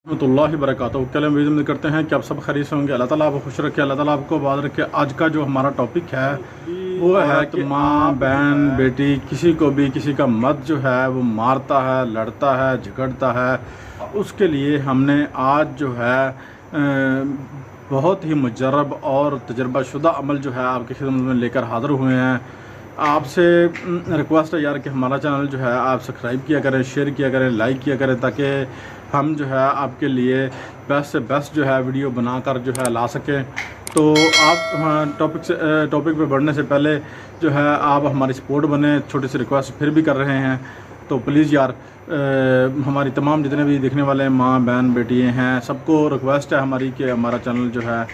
रहमतुल्लाहि वबरकातुहू। कल हम उम्मीद करते हैं कि आप सब खैरियत से होंगे। अल्लाह ताला आपको खुश रखे, अल्लाह ताला आपको आबाद रखे। आज का जो हमारा टॉपिक है वो है कि माँ बहन बेटी किसी को भी किसी का मर्द जो है वो मारता है, लड़ता है, झगड़ता है, उसके लिए हमने आज जो है बहुत ही मुजर्रब और तजर्बाशुदा अमल जो है आपकी खिदमत में लेकर हाज़िर हुए हैं। आपसे रिक्वेस्ट है यार कि हमारा चैनल जो है आप सब्सक्राइब किया करें, शेयर किया करें, लाइक किया करें, ताकि हम जो है आपके लिए बेस्ट से बेस्ट जो है वीडियो बनाकर जो है ला सकें। तो आप टॉपिक पे बढ़ने से पहले जो है आप हमारी सपोर्ट बने, छोटी सी रिक्वेस्ट फिर भी कर रहे हैं। तो प्लीज़ यार हमारी तमाम जितने भी देखने वाले माँ बहन बेटियाँ हैं सबको रिक्वेस्ट है हमारी कि हमारा चैनल जो है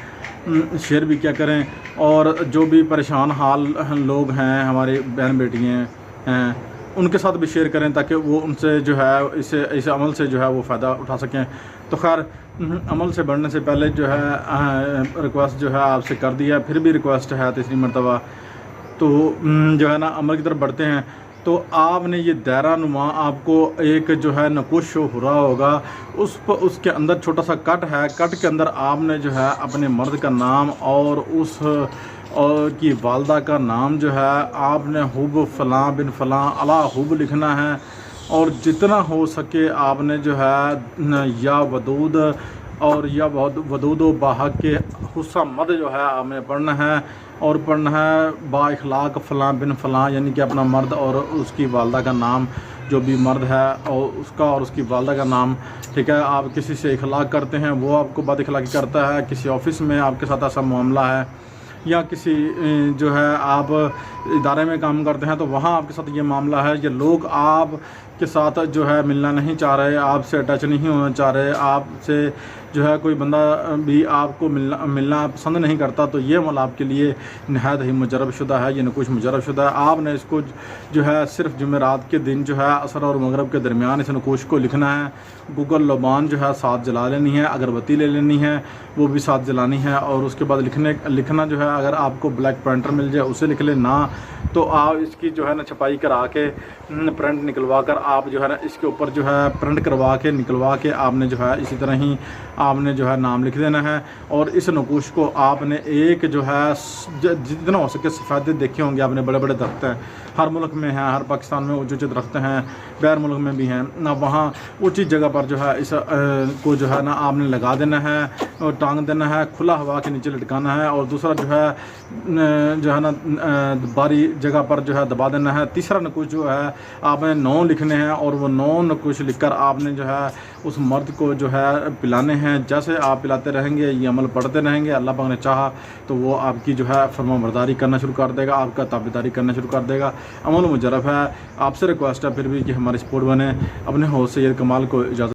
शेयर भी क्या करें, और जो भी परेशान हाल लोग हैं हमारे बहन बेटियाँ हैं उनके साथ भी शेयर करें, ताकि वो उनसे जो है इस अमल से जो है वो फ़ायदा उठा सकें। तो खैर अमल से बढ़ने से पहले जो है रिक्वेस्ट जो है आपसे कर दिया, फिर भी रिक्वेस्ट है तीसरी मरतबा। तो जो है ना अमल की तरफ बढ़ते हैं। तो आपने ये दायरा नुमा आपको एक जो है नकुश शो हो रहा होगा, उसके अंदर छोटा सा कट है। कट के अंदर आपने जो है अपने मर्द का नाम और और की वालदा का नाम जो है आपने हुब फ़लाँ बिन फ़लाँ अला हुब लिखना है। और जितना हो सके आपने जो है या वदूद और या वदूद बाहक के हुस्सा मद जो है आपने पढ़ना है, और पढ़ना है बा इखलाक फ़लाँ बिन फ़लाँ, यानी कि अपना मर्द और उसकी वालदा का नाम, जो भी मर्द है और उसका और उसकी वालदा का नाम। ठीक है, आप किसी से इखलाक करते हैं वो आपको बद इखलाकी करता है, किसी ऑफ़िस में आपके साथ ऐसा मामला है, या किसी जो है आप इदारे में काम करते हैं तो वहाँ आपके साथ ये मामला है, ये लोग आप के साथ जो है मिलना नहीं चाह रहे, आपसे अटैच नहीं होना चाह रहे, आपसे जो है कोई बंदा भी आपको मिलना पसंद नहीं करता, तो ये अमल आपके लिए नहायत ही मुजर्रब शुदा है, ये नकुश मुजर्रब शुदा है। आपने इसको जो है सिर्फ जुमेरात के दिन जो है असर और मगरब के दरमियान इस नकुश को लिखना है। गूगल लोबान जो है साथ जला लेनी है, अगरबत्ती ले लेनी है वो भी साथ जलानी है, और उसके बाद लिखना जो है अगर आपको ब्लैक पेंटर मिल जाए उसे लिख ले, ना तो आप इसकी जो है ना छपाई करा के प्रिंट निकलवा कर आप जो है ना इसके ऊपर जो है प्रिंट करवा के निकलवा के आपने जो है इसी तरह ही आपने जो है नाम लिख देना है। और इस नकुश को आपने एक जो है जितना हो सके सफ़ेदे देखे होंगे आपने, बड़े बड़े दरख्त हैं हर मुल्क में हैं, हर पाकिस्तान में ऊँचे ऊँचे दरख्त हैं, बैर मुल्क में भी हैं ना, वहाँ ऊँची जगह पर जो है इस को जो है ना आपने लगा देना है और टांग देना है, खुला हवा के नीचे लटकाना है। और दूसरा जो है ना बारी जगह पर जो है दबा देना है। तीसरा नकुश जो है आपने 9 लिखने हैं, और वो 9 नकुश लिखकर आपने जो है उस मर्द को जो है पिलाने हैं। जैसे आप पिलाते रहेंगे ये अमल पढ़ते रहेंगे, अल्लाह पाक ने चाहा तो वो आपकी जो है फरमाबरदारी करना शुरू कर देगा, आपका ताबेदारी करना शुरू कर देगा। अमल मुजर्रब है। आपसे रिक्वेस्ट है फिर भी कि हमारी सपोर्ट बने। अपने होस्ट सैयद कमाल को इजाज़त